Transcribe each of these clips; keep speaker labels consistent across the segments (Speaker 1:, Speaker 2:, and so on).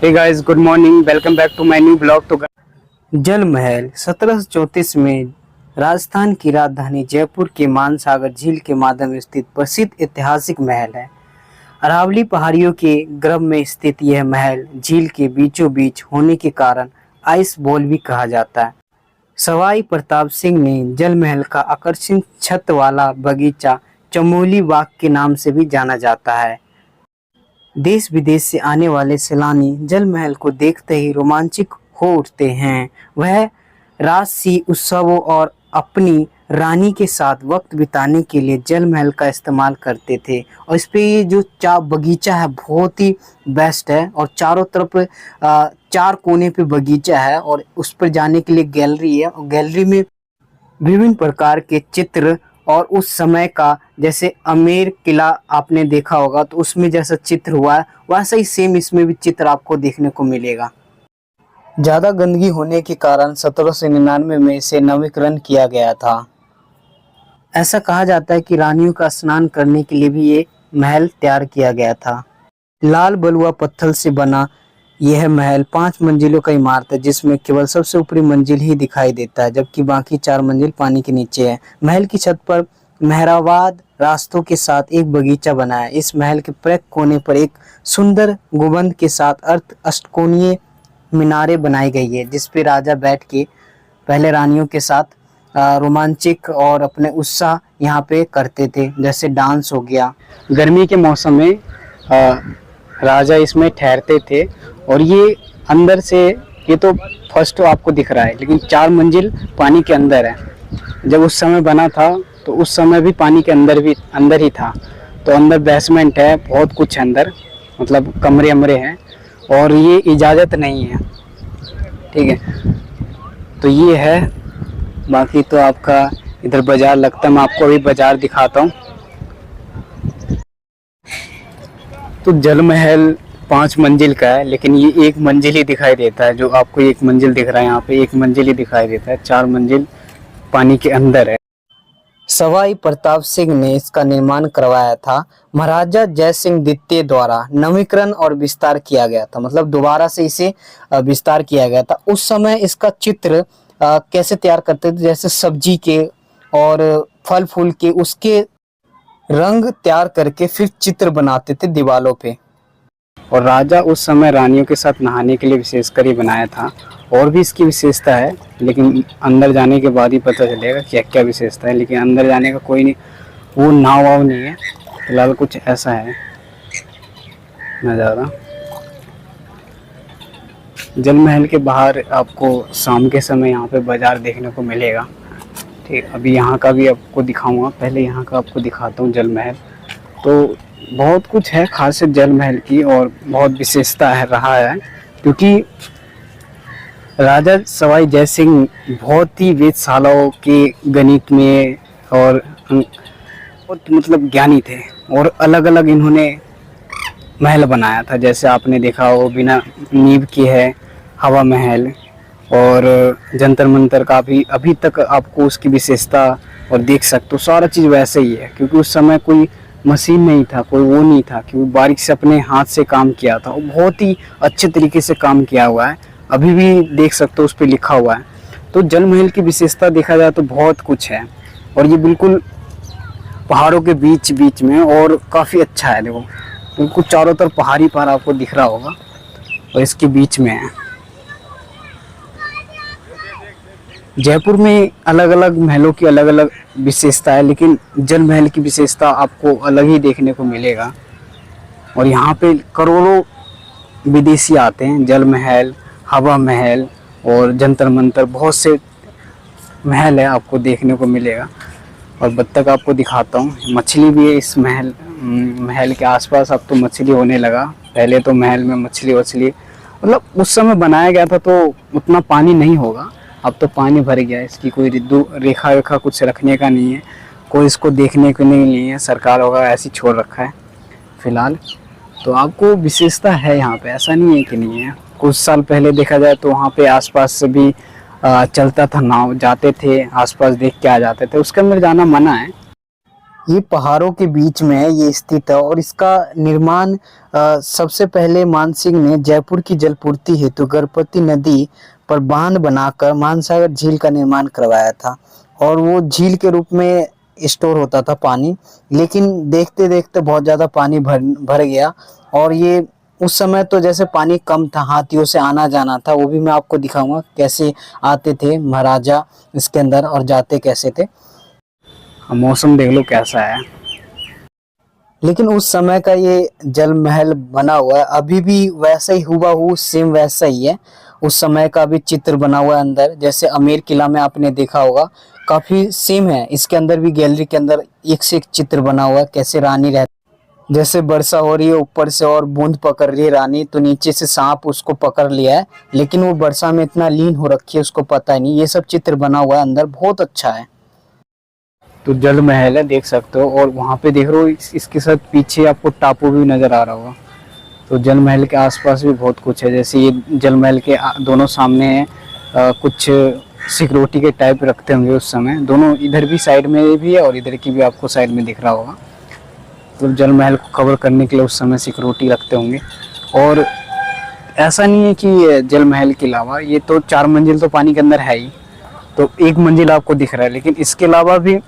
Speaker 1: Hey guys, good morning, welcome back to my new blog. तो जल महल 1734 में राजस्थान की राजधानी जयपुर के मानसागर झील के माध्यम स्थित प्रसिद्ध ऐतिहासिक महल है। अरावली पहाड़ियों के गर्भ में स्थित यह महल झील के बीचों बीच होने के कारण आइस बॉल भी कहा जाता है। सवाई प्रताप सिंह ने जल महल का आकर्षक छत वाला बगीचा चमोली बाग के नाम से भी जाना जाता है। देश विदेश से आने वाले सैलानी जल महल को देखते ही रोमांचित हो उठते हैं। वह राजसी उत्सवों और अपनी रानी के साथ वक्त बिताने के लिए जल महल का इस्तेमाल करते थे। और इस पे ये जो बगीचा है बहुत ही बेस्ट है और चारों तरफ चार कोने पे बगीचा है और उस पर जाने के लिए गैलरी है और गैलरी में विभिन्न प्रकार के चित्र और उस समय का जैसे आमेर किला आपने देखा होगा तो उसमें जैसा चित्र हुआ है वैसा ही सेम इसमें भी चित्र आपको देखने को मिलेगा। ज़्यादा गंदगी होने के कारण 1799 में इसे नवीकरण किया गया था। ऐसा कहा जाता है कि रानियों का स्नान करने के लिए भी ये महल तैयार किया गया था। लाल बलुआ पत्थर से बना यह महल 5 मंजिलों का इमारत है जिसमें केवल सबसे ऊपरी मंजिल ही दिखाई देता है जबकि बाकी 4 मंजिल पानी के नीचे है। महल की छत पर मेहराबाद रास्तों के साथ एक बगीचा बना है। इस महल के प्रत्येक कोने पर एक सुंदर गुंबद के साथ अर्ध अष्टकोणीय मीनारें बनाई गई है जिस पे राजा बैठ के पहले रानियों के साथ रोमांचिक और अपने उत्साह यहाँ पे करते थे, जैसे डांस हो गया। गर्मी के मौसम में राजा इसमें ठहरते थे और ये अंदर से ये तो फर्स्ट तो आपको दिख रहा है लेकिन 4 मंजिल पानी के अंदर है। जब उस समय बना था तो उस समय भी पानी के अंदर ही था। तो अंदर बेसमेंट है, बहुत कुछ है अंदर, मतलब कमरे अमरे हैं और ये इजाज़त नहीं है, ठीक है। तो ये है, बाकी तो आपका इधर बाजार लगता है, मैं आपको अभी बाजार दिखाता हूँ। तो जल महल 5 मंजिल का है लेकिन ये 1 मंजिल ही दिखाई देता है। जो आपको 1 मंजिल दिख रहा है यहाँ पे 1 मंजिल ही दिखाई देता है, 4 मंजिल पानी के अंदर है। सवाई प्रताप सिंह ने इसका निर्माण करवाया था। महाराजा जय सिंह द्वितीय द्वारा नवीकरण और विस्तार किया गया था, मतलब दोबारा से इसे विस्तार किया गया था। उस समय इसका चित्र कैसे तैयार करते थे, जैसे सब्जी के और फल फूल के उसके रंग तैयार करके फिर चित्र बनाते थे दीवालों पे। और राजा उस समय रानियों के साथ नहाने के लिए विशेषकर ही बनाया था। और भी इसकी विशेषता है लेकिन अंदर जाने के बाद ही पता चलेगा क्या क्या विशेषता है, लेकिन अंदर जाने का कोई नहीं, वो नाव वाव नहीं है फिलहाल। कुछ ऐसा है नज़ारा। जल महल के बाहर आपको शाम के समय यहाँ पे बाजार देखने को मिलेगा, ठीक। अभी यहाँ का भी आपको दिखाऊंगा, पहले यहाँ का आपको दिखाता हूँ जल महल। तो बहुत कुछ है खासियत जल महल की और बहुत विशेषता है रहा है क्योंकि राजा सवाई जय सिंह बहुत ही वेधशालाओं के गणित में और बहुत मतलब ज्ञानी थे और अलग अलग इन्होंने महल बनाया था। जैसे आपने देखा हो बिना नींव के है हवा महल, और जंतर मंतर का भी अभी तक आपको उसकी विशेषता और देख सकते हो, सारा चीज़ वैसे ही है क्योंकि उस समय कोई मशीन नहीं था, कोई वो नहीं था, क्योंकि बारीक से अपने हाथ से काम किया था और बहुत ही अच्छे तरीके से काम किया हुआ है। अभी भी देख सकते हो उस पर लिखा हुआ है। तो जल महल की विशेषता देखा जाए तो बहुत कुछ है और ये बिल्कुल पहाड़ों के बीच बीच में और काफ़ी अच्छा है। देखो बिल्कुल चारों तरफ पहाड़ी पहाड़ आपको दिख रहा होगा और इसके बीच में है। जयपुर में अलग अलग महलों की अलग अलग विशेषता है लेकिन जल महल की विशेषता आपको अलग ही देखने को मिलेगा। और यहाँ पे करोड़ों विदेशी आते हैं। जल महल, हवा महल और जंतर मंतर, बहुत से महल है आपको देखने को मिलेगा। और बत्तख आपको दिखाता हूँ, मछली भी है इस महल के आसपास। अब तो मछली होने लगा, पहले तो महल में मछली मतलब उस समय बनाया गया था तो उतना पानी नहीं होगा, अब तो पानी भर गया है। इसकी कोई रेखा वेखा कुछ रखने का नहीं है, कोई इसको देखने को नहीं है, सरकार होगा ऐसे छोड़ रखा है फिलहाल। तो आपको विशेषता है यहाँ पे, ऐसा नहीं है कि नहीं है। कुछ साल पहले देखा जाए तो वहाँ पे आसपास से भी चलता था नाव, जाते थे आसपास देख के आ जाते थे। उसके अंदर जाना मना है ये पहाड़ों के बीच में है, ये स्थित है और इसका निर्माण सबसे पहले मान सिंह ने जयपुर की जलपूर्ति हेतु गणपति नदी पर बांध बनाकर मानसागर झील का निर्माण करवाया था। और वो झील के रूप में स्टोर होता था पानी, लेकिन देखते देखते बहुत ज़्यादा पानी भर गया। और ये उस समय तो जैसे पानी कम था, हाथियों से आना जाना था, वो भी मैं आपको दिखाऊंगा कैसे आते थे महाराजा इसके अंदर और जाते कैसे थे। मौसम देख लो कैसा है। लेकिन उस समय का ये जल महल बना हुआ है, अभी भी वैसा ही हुबहू सेम वैसा ही है। उस समय का भी चित्र बना हुआ है अंदर, जैसे आमेर किला में आपने देखा होगा, काफी सेम है। इसके अंदर भी गैलरी के अंदर एक से एक चित्र बना हुआ है, कैसे रानी रहती, जैसे वर्षा हो रही है ऊपर से और बूंद पकड़ रही है रानी, तो नीचे से सांप उसको पकड़ लिया है, लेकिन वो वर्षा में इतना लीन हो रखी है उसको पता ही नहीं। ये सब चित्र बना हुआ है अंदर, बहुत अच्छा है। तो जल महल है, देख सकते हो। और वहाँ पे देख रहे हो इसके साथ पीछे आपको टापू भी नजर आ रहा होगा। तो जल महल के आसपास भी बहुत कुछ है, जैसे ये जल महल के दोनों सामने कुछ सिक्योरिटी के टाइप रखते होंगे उस समय, दोनों इधर भी साइड में भी है और इधर की भी आपको साइड में दिख रहा होगा। तो जल महल को कवर करने के लिए उस समय सिक्योरिटी रखते होंगे। और ऐसा नहीं है कि जल महल के अलावा ये तो 4 मंजिल तो पानी के अंदर है ही, तो 1 मंजिल आपको दिख रहा है, लेकिन इसके अलावा भी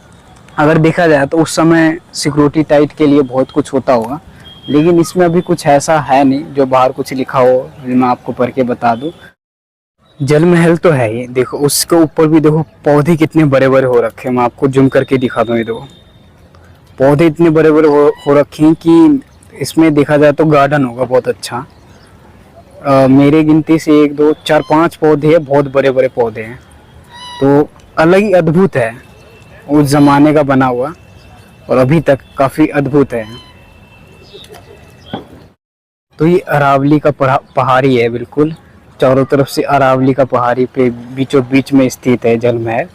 Speaker 1: अगर देखा जाए तो उस समय सिक्योरिटी टाइट के लिए बहुत कुछ होता होगा, लेकिन इसमें अभी कुछ ऐसा है नहीं जो बाहर कुछ लिखा हो जो मैं आपको पढ़ के बता दूं। जल महल तो है ही, देखो उसके ऊपर भी देखो पौधे कितने बड़े बड़े हो रखे हैं। मैं आपको जूम करके दिखा दूं, ये देखो पौधे इतने बड़े बड़े हो रखे हैं कि इसमें देखा जाए तो गार्डन होगा बहुत अच्छा। मेरे गिनती से 1 2 4 5 पौधे हैं, बहुत बड़े बड़े पौधे हैं। तो अलग ही अद्भुत है, उस जमाने का बना हुआ और अभी तक काफी अद्भुत है। तो ये अरावली का पहाड़ी है, बिल्कुल चारों तरफ से अरावली का पहाड़ी पे बीचों बीच में स्थित है जल महल।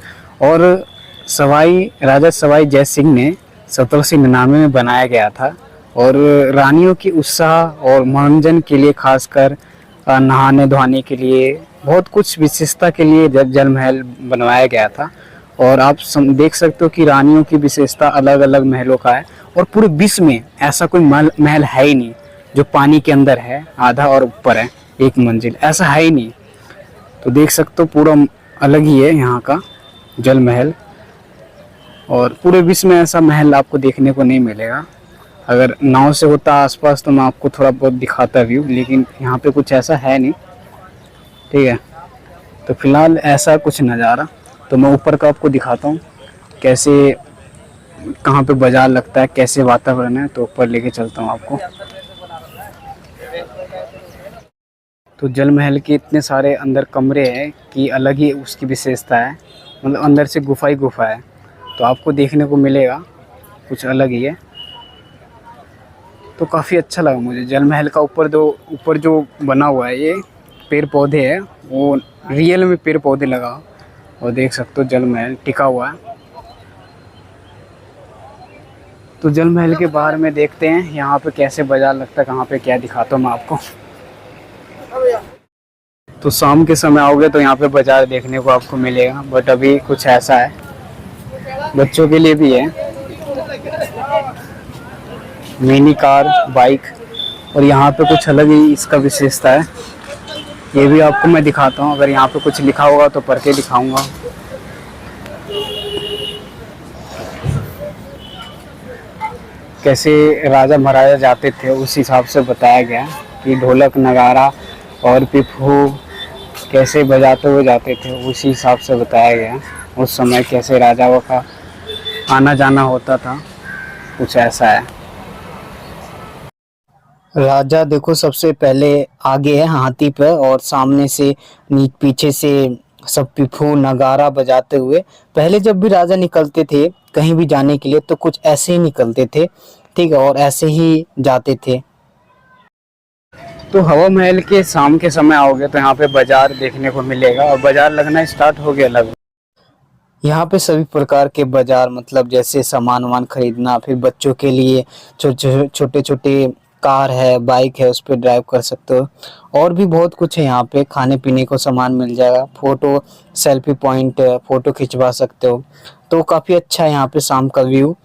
Speaker 1: और राजा सवाई जय सिंह ने 1799 में बनाया गया था और रानियों की उत्साह और मनोरंजन के लिए, खासकर नहाने धोने के लिए, बहुत कुछ विशेषता के लिए जल महल बनवाया गया था। और आप देख सकते हो कि रानियों की विशेषता अलग अलग महलों का है और पूरे विश्व में ऐसा कोई महल है ही नहीं जो पानी के अंदर है, आधा और ऊपर है 1 मंजिल, ऐसा है ही नहीं। तो देख सकते हो पूरा अलग ही है यहाँ का जल महल, और पूरे विश्व में ऐसा महल आपको देखने को नहीं मिलेगा। अगर नाव से होता आसपास तो मैं आपको थोड़ा बहुत दिखाता व्यू, लेकिन यहाँ पे कुछ ऐसा है नहीं, ठीक है। तो फिलहाल ऐसा कुछ नज़ारा, तो मैं ऊपर का आपको दिखाता हूँ कैसे, कहाँ पे बाजार लगता है, कैसे वातावरण है, तो ऊपर लेके चलता हूँ आपको। तो जल महल के इतने सारे अंदर कमरे हैं कि अलग ही उसकी विशेषता है, मतलब अंदर से गुफा ही गुफा है, तो आपको देखने को मिलेगा कुछ अलग ही है। तो काफ़ी अच्छा लगा मुझे जल महल का। ऊपर जो बना हुआ है ये पेड़ पौधे है, वो रियल में पेड़ पौधे लगा, और देख सकते हो जल महल टिका हुआ है। तो जल महल के बाहर में देखते हैं यहाँ पे कैसे बाजार लगता है, कहाँ पे क्या दिखाता हूँ मैं आपको। तो शाम के समय आओगे तो यहाँ पे बाजार देखने को आपको मिलेगा, बट अभी कुछ ऐसा है, बच्चों के लिए भी है, मिनी कार, बाइक, और यहाँ पे कुछ अलग ही इसका विशेषता है, ये भी आपको मैं दिखाता हूँ। अगर यहाँ पे कुछ लिखा होगा तो पढ़ के दिखाऊंगा। कैसे राजा महाराजा जाते थे उस हिसाब से बताया गया कि ढोलक नगारा और पिपहू कैसे बजाते हुए जाते थे, उसी हिसाब से बताया गया। उस समय कैसे राजाओं का आना जाना होता था, कुछ ऐसा है। राजा देखो सबसे पहले आगे है हाथी पे, और सामने से पीछे से सब पिपहू नगारा बजाते हुए। पहले जब भी राजा निकलते थे कहीं भी जाने के लिए तो कुछ ऐसे ही निकलते थे, ठीक है, और ऐसे ही जाते थे। तो हवा महल के शाम के समय आओगे तो यहाँ पे बाजार देखने को मिलेगा, और बाजार लगना स्टार्ट हो गया लगभग। यहाँ पे सभी प्रकार के बाजार, मतलब जैसे सामान वामान खरीदना, फिर बच्चों के लिए छोटे छोटे कार है, बाइक है, उस पर ड्राइव कर सकते हो, और भी बहुत कुछ है यहाँ पे। खाने पीने को सामान मिल जाएगा, फोटो सेल्फी पॉइंट, फोटो खिंचवा सकते हो। तो काफ़ी अच्छा है यहाँ पे शाम का व्यू।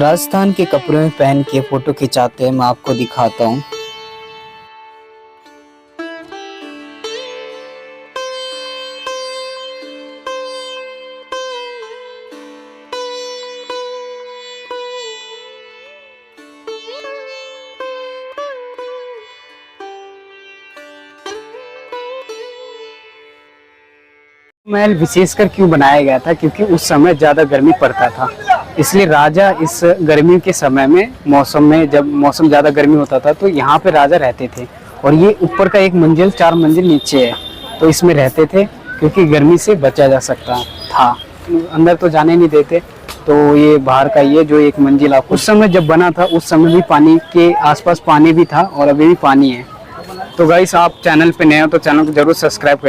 Speaker 1: राजस्थान के कपड़े में पहन के फोटो खिंचाते हैं, मैं आपको दिखाता हूँ। महल विशेषकर क्यों बनाया गया था, क्योंकि उस समय ज्यादा गर्मी पड़ता था, इसलिए राजा इस गर्मी के समय में मौसम में जब मौसम ज्यादा गर्मी होता था तो यहाँ पे राजा रहते थे। और ये ऊपर का एक मंजिल 4 मंजिल नीचे है, तो इसमें रहते थे क्योंकि गर्मी से बचा जा सकता था। अंदर तो जाने नहीं देते, तो ये बाहर का ये जो एक मंजिल आपको उस समय जब बना था उस समय भी पानी के आसपास पानी भी था और अभी भी पानी है। तो गाइस, आप चैनल पे नए हो तो चैनल को जरूर सब्सक्राइब करें।